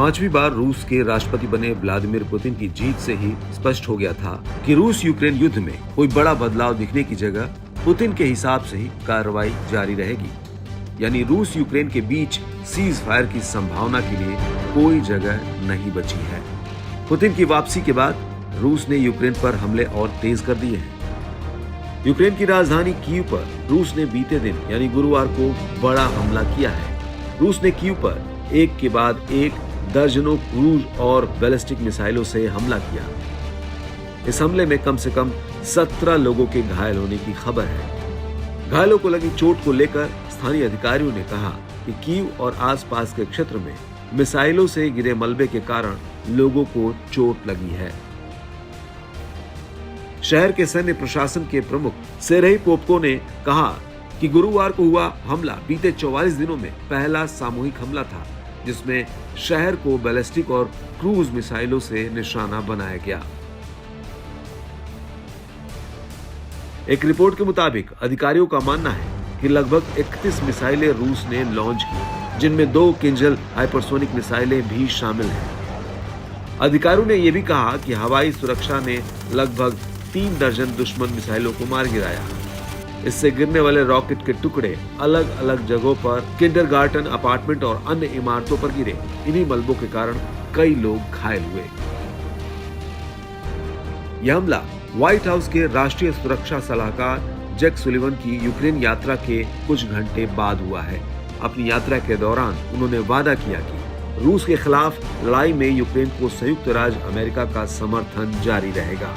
पांचवी बार रूस के राष्ट्रपति बने व्लादिमीर पुतिन की जीत से ही स्पष्ट हो गया था कि रूस यूक्रेन युद्ध में कोई बड़ा बदलाव दिखने की जगह पुतिन के हिसाब से ही कार्रवाई जारी रहेगी। यानी रूस यूक्रेन के बीच सीज फायर की संभावना के लिए कोई जगह नहीं बची है। पुतिन की वापसी के बाद रूस ने यूक्रेन पर हमले और तेज कर दिए हैं। यूक्रेन की राजधानी कीव पर रूस ने बीते दिन यानी गुरुवार को बड़ा हमला किया है। रूस ने कीव पर एक के बाद एक दर्जनों क्रूज और बैलिस्टिक मिसाइलों से हमला किया। इस हमले में कम से कम 17 लोगों के घायल होने की खबर है। घायलों को लगी चोट को लेकर स्थानीय अधिकारियों ने कहा कि कीव और आसपास के क्षेत्र में मिसाइलों से गिरे मलबे के कारण लोगों को चोट लगी है। शहर के सैन्य प्रशासन के प्रमुख सेरेही पोपको ने कहा कि गुरुवार को हुआ हमला बीते 44 दिनों में पहला सामूहिक हमला था, जिसमें शहर को बैलिस्टिक और क्रूज मिसाइलों से निशाना बनाया गया। एक रिपोर्ट के मुताबिक अधिकारियों का मानना है कि लगभग 31 मिसाइलें रूस ने लॉन्च की, जिनमें 2 किंजल हाइपरसोनिक मिसाइलें भी शामिल हैं। अधिकारियों ने यह भी कहा कि हवाई सुरक्षा ने लगभग 3 दर्जन दुश्मन मिसाइलों को मार गिराया। इससे गिरने वाले रॉकेट के टुकड़े अलग अलग जगहों पर किंडरगार्टन, अपार्टमेंट और अन्य इमारतों पर गिरे। इन्हीं मलबों के कारण कई लोग घायल हुए। यह हमला व्हाइट हाउस के राष्ट्रीय सुरक्षा सलाहकार जैक सुलिवन की यूक्रेन यात्रा के कुछ घंटे बाद हुआ है। अपनी यात्रा के दौरान उन्होंने वादा किया कि रूस के खिलाफ लड़ाई में यूक्रेन को संयुक्त राज्य अमेरिका का समर्थन जारी रहेगा,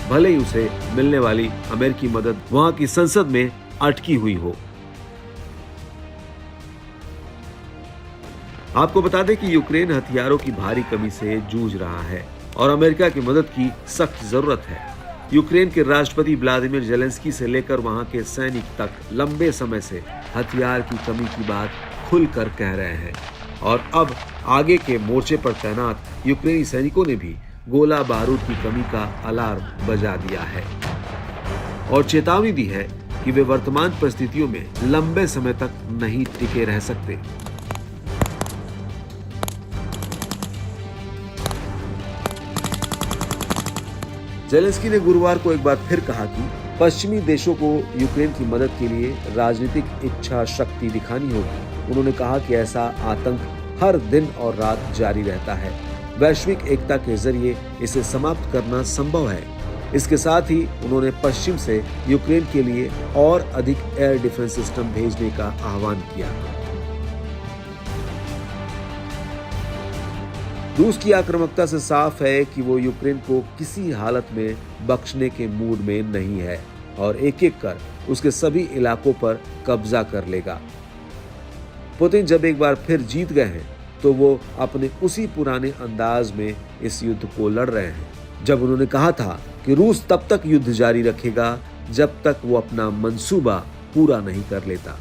भले ही उसे मिलने वाली अमेरिकी मदद वहां की संसद में अटकी हुई हो। आपको बता दें कि यूक्रेन हथियारों की भारी कमी से जूझ रहा है और अमेरिका की मदद की सख्त जरूरत है। यूक्रेन के राष्ट्रपति व्लादिमीर जेलेंस्की से लेकर वहां के सैनिक तक लंबे समय से हथियार की कमी की बात खुलकर कह रहे हैं और अब आगे के मोर्चे पर तैनात यूक्रेनी सैनिकों ने भी गोला बारूद की कमी का अलार्म बजा दिया है और चेतावनी दी है कि वे वर्तमान परिस्थितियों में लंबे समय तक नहीं टिके रह सकते। जेलेंस्की ने गुरुवार को एक बार फिर कहा कि पश्चिमी देशों को यूक्रेन की मदद के लिए राजनीतिक इच्छा शक्ति दिखानी होगी। उन्होंने कहा कि ऐसा आतंक हर दिन और रात जारी रहता है। वैश्विक एकता के जरिए इसे समाप्त करना संभव है। इसके साथ ही उन्होंने पश्चिम से यूक्रेन के लिए और अधिक एयर डिफेंस सिस्टम भेजने का आह्वान किया। रूस की आक्रामकता से साफ है कि वो यूक्रेन को किसी हालत में बख्शने के मूड में नहीं है और एक एक कर उसके सभी इलाकों पर कब्जा कर लेगा। पुतिन जब एक बार फिर जीत गए हैं तो वो अपने उसी पुराने अंदाज में इस युद्ध को लड़ रहे हैं, जब उन्होंने कहा था कि रूस तब तक युद्ध जारी रखेगा जब तक वो अपना मंसूबा पूरा नहीं कर लेता।